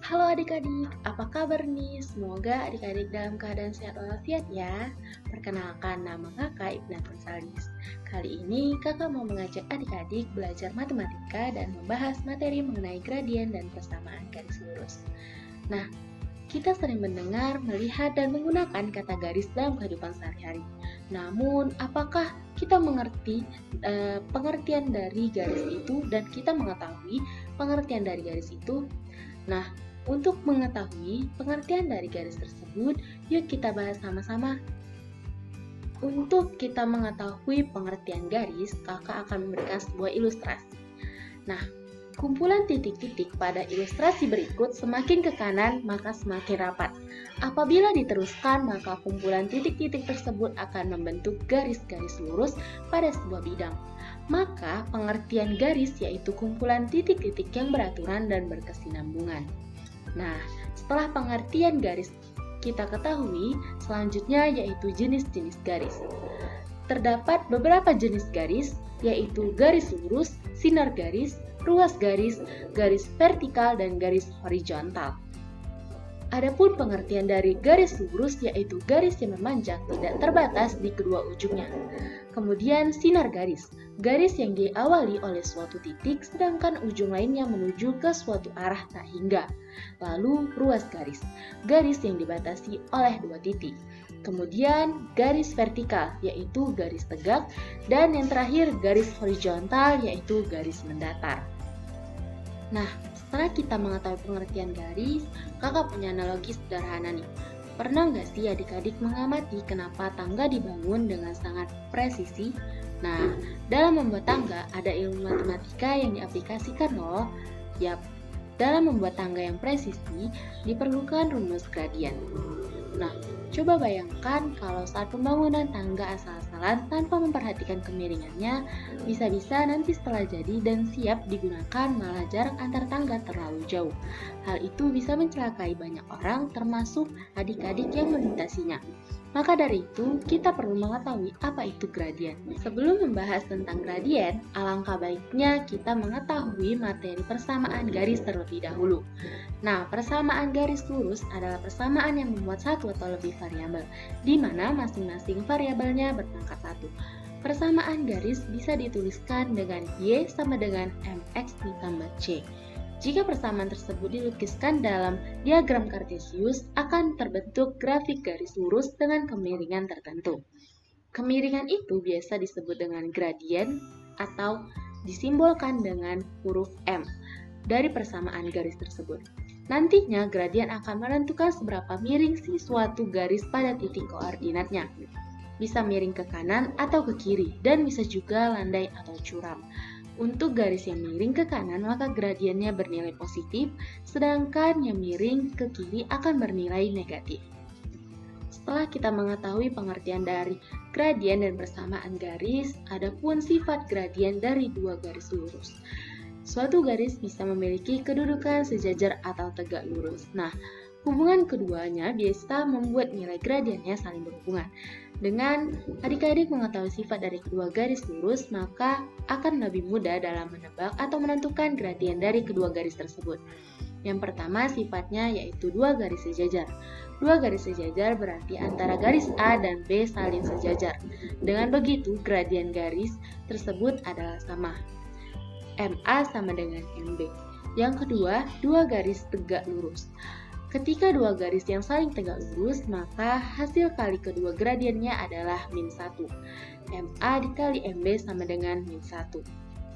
Halo adik-adik, apa kabar nih? Semoga adik-adik dalam keadaan sehat walafiat ya. Perkenalkan, nama kakak Ibnatul Salis. Kali ini kakak mau mengajak adik-adik belajar matematika dan membahas materi mengenai gradien dan persamaan garis lurus. Nah, kita sering mendengar, melihat, dan menggunakan kata garis dalam kehidupan sehari-hari. Namun, apakah kita mengerti pengertian dari garis itu dan kita mengetahui pengertian dari garis itu? Nah, untuk mengetahui pengertian dari garis tersebut, yuk kita bahas sama-sama. Untuk kita mengetahui pengertian garis, kakak akan memberikan sebuah ilustrasi. Nah, kumpulan titik-titik pada ilustrasi berikut semakin ke kanan maka semakin rapat. Apabila diteruskan, maka kumpulan titik-titik tersebut akan membentuk garis-garis lurus pada sebuah bidang. Maka pengertian garis yaitu kumpulan titik-titik yang beraturan dan berkesinambungan. Nah, setelah pengertian garis kita ketahui, selanjutnya yaitu jenis-jenis garis. Terdapat beberapa jenis garis, yaitu garis lurus, sinar garis, ruas garis, garis vertikal, dan garis horizontal. Adapun pengertian dari garis lurus yaitu garis yang memanjang tidak terbatas di kedua ujungnya. Kemudian sinar garis, garis yang diawali oleh suatu titik sedangkan ujung lainnya menuju ke suatu arah tak hingga. Lalu ruas garis, garis yang dibatasi oleh dua titik. Kemudian garis vertikal yaitu garis tegak dan yang terakhir garis horizontal yaitu garis mendatar. Nah, setelah kita mengetahui pengertian garis, kakak punya analogi sederhana nih. Pernah nggak sih adik-adik mengamati kenapa tangga dibangun dengan sangat presisi? Nah, dalam membuat tangga ada ilmu matematika yang diaplikasikan loh. Yap, dalam membuat tangga yang presisi diperlukan rumus gradien. Nah, coba bayangkan kalau saat pembangunan tangga asal-asalan tanpa memperhatikan kemiringannya, bisa-bisa nanti setelah jadi dan siap digunakan malah jarak antar tangga terlalu jauh. Hal itu bisa mencelakai banyak orang termasuk adik-adik yang melintasinya. Maka dari itu, kita perlu mengetahui apa itu gradien. Sebelum membahas tentang gradien, alangkah baiknya kita mengetahui materi persamaan garis terlebih dahulu. Nah, persamaan garis lurus adalah persamaan yang memuat satu atau lebih variabel, di mana masing-masing variabelnya berpangkat 1. Persamaan garis bisa dituliskan dengan Y sama dengan MX ditambah C. Jika persamaan tersebut dilukiskan dalam diagram kartesius, akan terbentuk grafik garis lurus dengan kemiringan tertentu. Kemiringan itu biasa disebut dengan gradien atau disimbolkan dengan huruf M dari persamaan garis tersebut. Nantinya gradien akan menentukan seberapa miring si suatu garis pada titik koordinatnya. Bisa miring ke kanan atau ke kiri, dan bisa juga landai atau curam. Untuk garis yang miring ke kanan, maka gradiennya bernilai positif, sedangkan yang miring ke kiri akan bernilai negatif. Setelah kita mengetahui pengertian dari gradien dan persamaan garis, adapun sifat gradien dari dua garis lurus. Suatu garis bisa memiliki kedudukan sejajar atau tegak lurus. Nah, hubungan keduanya biasa membuat nilai gradiennya saling berhubungan. Dengan adik-adik mengetahui sifat dari kedua garis lurus, maka akan lebih mudah dalam menebak atau menentukan gradien dari kedua garis tersebut. Yang pertama sifatnya yaitu dua garis sejajar. Dua garis sejajar berarti antara garis A dan B saling sejajar. Dengan begitu, gradien garis tersebut adalah sama. MA sama dengan MB. Yang kedua, dua garis tegak lurus. Ketika dua garis yang saling tegak lurus, maka hasil kali kedua gradiennya adalah min 1. MA dikali MB sama dengan min 1.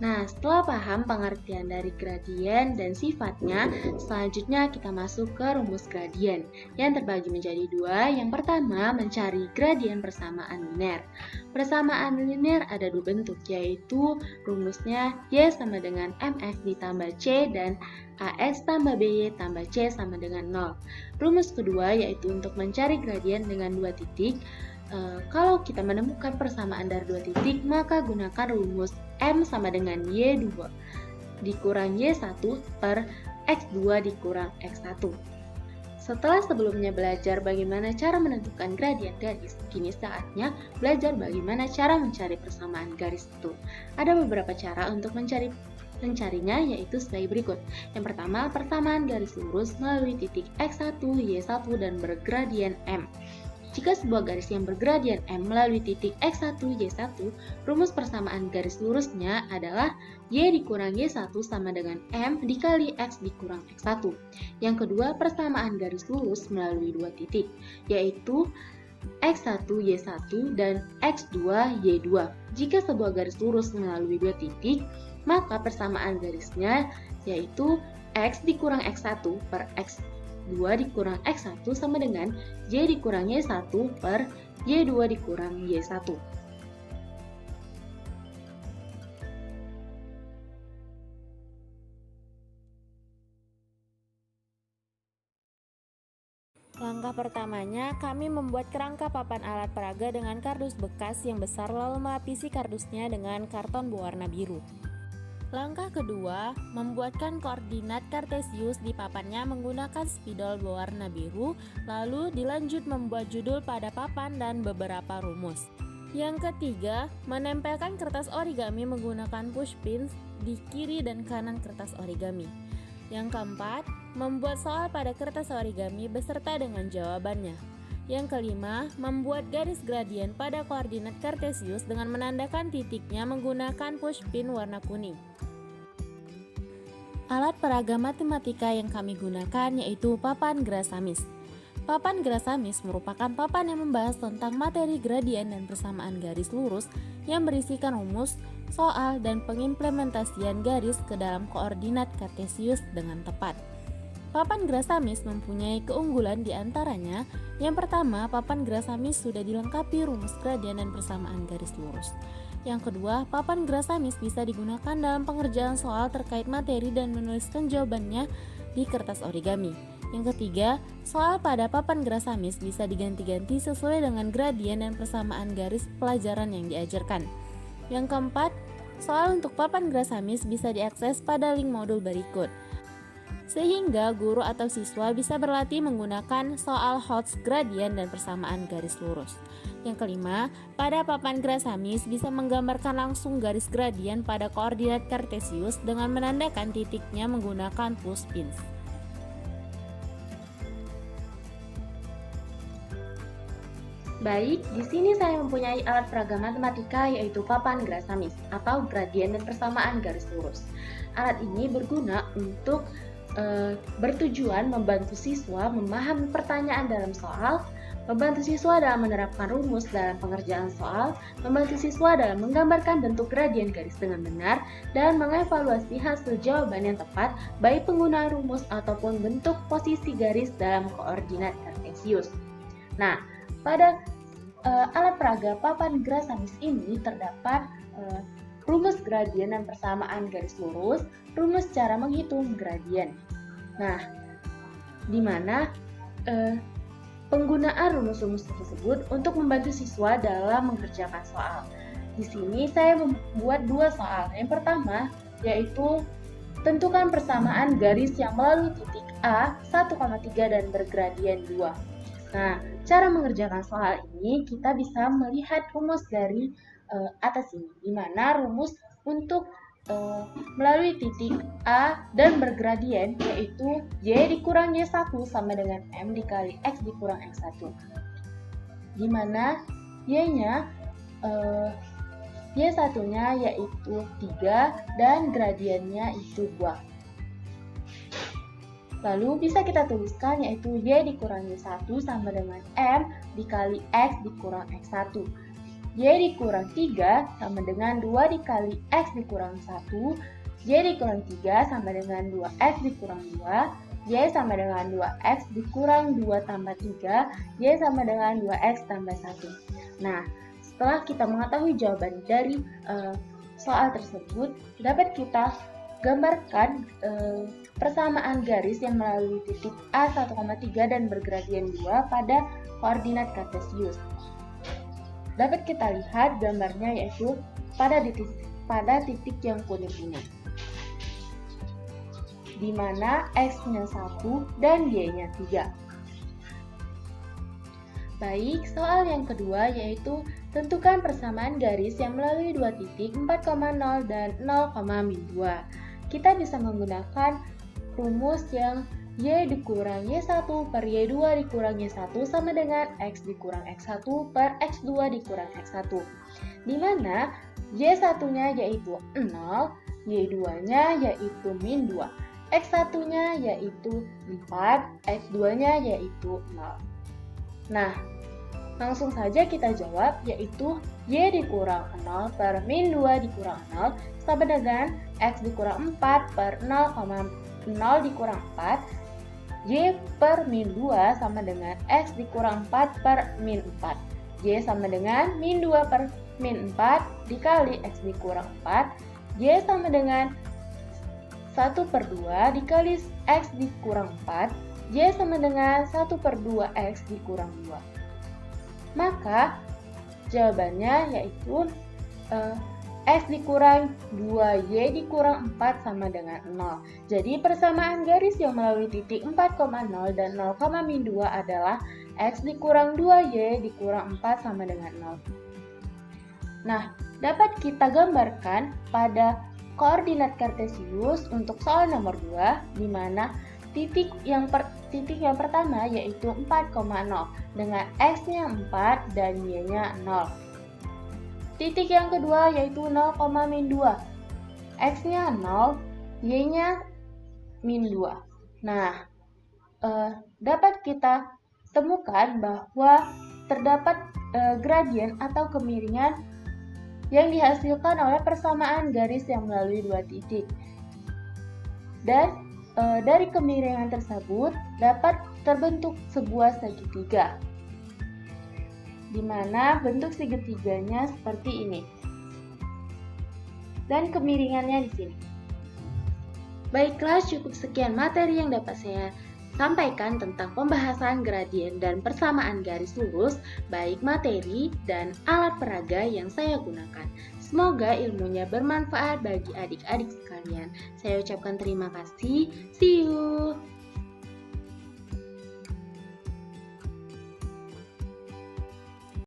Nah, setelah paham pengertian dari gradien dan sifatnya, selanjutnya kita masuk ke rumus gradien yang terbagi menjadi dua. Yang pertama, mencari gradien persamaan linear. Persamaan linear ada dua bentuk, yaitu rumusnya Y sama dengan MX ditambah C dan AX tambah BY tambah C sama dengan 0. Rumus kedua yaitu untuk mencari gradien dengan dua titik. Kalau kita menemukan persamaan dari dua titik, maka gunakan rumus M sama dengan Y2 dikurang Y1 per X2 dikurang X1. Setelah sebelumnya belajar bagaimana cara menentukan gradien garis, kini saatnya belajar bagaimana cara mencari persamaan garis itu. Ada beberapa cara untuk mencari Mencarinya yaitu sebagai berikut. Yang pertama, persamaan garis lurus melalui titik X1, Y1 dan bergradien M. Jika sebuah garis yang bergradien M melalui titik X1, Y1, rumus persamaan garis lurusnya adalah Y dikurang Y1 sama dengan M dikali X dikurang X1. Yang kedua, persamaan garis lurus melalui dua titik, yaitu X1, Y1 dan X2, Y2. Jika sebuah garis lurus melalui dua titik, maka persamaan garisnya yaitu X dikurang X1 per X2 dikurang X1 sama dengan Y dikurang Y1 per Y2 dikurang Y1. Langkah pertamanya, kami membuat kerangka papan alat peraga dengan kardus bekas yang besar lalu melapisi kardusnya dengan karton berwarna biru. Langkah kedua, membuatkan koordinat kartesius di papannya menggunakan spidol berwarna biru, lalu dilanjut membuat judul pada papan dan beberapa rumus. Yang ketiga, menempelkan kertas origami menggunakan push pins di kiri dan kanan kertas origami. Yang keempat, membuat soal pada kertas origami beserta dengan jawabannya. Yang kelima, membuat garis gradien pada koordinat kartesius dengan menandakan titiknya menggunakan push pin warna kuning. Alat peraga matematika yang kami gunakan yaitu papan Grasamis. Papan Grasamis merupakan papan yang membahas tentang materi gradien dan persamaan garis lurus yang berisikan rumus, soal, dan pengimplementasian garis ke dalam koordinat kartesius dengan tepat. Papan Grasamis mempunyai keunggulan di antaranya. Yang pertama, papan Grasamis sudah dilengkapi rumus gradien dan persamaan garis lurus. Yang kedua, papan Grasamis bisa digunakan dalam pengerjaan soal terkait materi dan menuliskan jawabannya di kertas origami. Yang ketiga, soal pada papan Grasamis bisa diganti-ganti sesuai dengan gradien dan persamaan garis pelajaran yang diajarkan. Yang keempat, soal untuk papan Grasamis bisa diakses pada link modul berikut, sehingga guru atau siswa bisa berlatih menggunakan soal HOTS gradien dan persamaan garis lurus. Yang kelima, pada papan Grasamis bisa menggambarkan langsung garis gradien pada koordinat kartesius dengan menandakan titiknya menggunakan push pins. Baik, di sini saya mempunyai alat peraga matematika yaitu papan Grasamis atau gradien dan persamaan garis lurus. Alat ini berguna untuk bertujuan membantu siswa memahami pertanyaan dalam soal, membantu siswa dalam menerapkan rumus dalam pengerjaan soal, membantu siswa dalam menggambarkan bentuk gradien garis dengan benar, dan mengevaluasi hasil jawaban yang tepat baik penggunaan rumus ataupun bentuk posisi garis dalam koordinat kartesius. Nah, pada alat peraga papan Grasamis ini terdapat rumus gradien dan persamaan garis lurus, rumus cara menghitung gradien. Nah, di mana penggunaan rumus-rumus tersebut untuk membantu siswa dalam mengerjakan soal. Di sini saya membuat dua soal. Yang pertama yaitu tentukan persamaan garis yang melalui titik A 1,3 dan bergradien 2. Nah, cara mengerjakan soal ini kita bisa melihat rumus dari atas ini, di mana rumus untuk melalui titik A dan bergradien yaitu Y dikurang Y1 sama dengan M dikali X dikurang X1, di mana Y-nya Y1-nya yaitu 3 dan gradiennya itu 2. Lalu bisa kita tuliskan yaitu Y dikurang Y1 sama dengan M dikali X dikurang X1. Y dikurang 3 sama dengan 2 dikali X dikurang 1. Y dikurang 3 sama dengan 2X dikurang 2. Y sama dengan 2X dikurang 2 tambah 3. Y sama dengan 2X tambah 1. Nah, setelah kita mengetahui jawaban dari soal tersebut, dapat kita gambarkan persamaan garis yang melalui titik A 1,3 dan bergradien 2 pada koordinat kartesius. Dapat kita lihat gambarnya yaitu pada titik yang kuning ini, di mana X-nya 1 dan Y-nya 3. Baik, soal yang kedua yaitu tentukan persamaan garis yang melalui dua titik 4,0 dan 0,2. kita bisa menggunakan rumus yang Y dikurang Y1 per Y2 dikurang Y1 sama dengan X dikurang X1 per X2 dikurang X1. Di mana Y1-nya yaitu 0, Y2-nya yaitu min 2, X1-nya yaitu 4, X2-nya yaitu 0. Nah, langsung saja kita jawab, yaitu Y dikurang 0 per min 2 dikurang 0 sama dengan X dikurang 4 per 0, 0 dikurang 4, Y per min 2 sama dengan X dikurang 4 per min 4. Y sama dengan min 2 per min 4 dikali X dikurang 4. Y sama dengan 1 per 2 dikali X dikurang 4. Y sama dengan 1 per 2 X dikurang 2. Maka jawabannya yaitu X dikurang 2Y dikurang 4 sama dengan 0. Jadi persamaan garis yang melalui titik 4,0 dan 0, min 2 adalah X dikurang 2Y dikurang 4 sama dengan 0. Nah, dapat kita gambarkan pada koordinat kartesius untuk soal nomor 2, di mana titik yang pertama yaitu 4,0 dengan X-nya 4 dan Y-nya 0. Titik yang kedua yaitu 0, min 2. X-nya 0, Y-nya min 2. Nah, dapat kita temukan bahwa terdapat gradien atau kemiringan yang dihasilkan oleh persamaan garis yang melalui dua titik. Dan dari kemiringan tersebut dapat terbentuk sebuah segitiga, di mana bentuk segitiganya seperti ini. Dan kemiringannya di sini. Baiklah, cukup sekian materi yang dapat saya sampaikan tentang pembahasan gradien dan persamaan garis lurus, baik materi dan alat peraga yang saya gunakan. Semoga ilmunya bermanfaat bagi adik-adik sekalian. Saya ucapkan terima kasih. See you!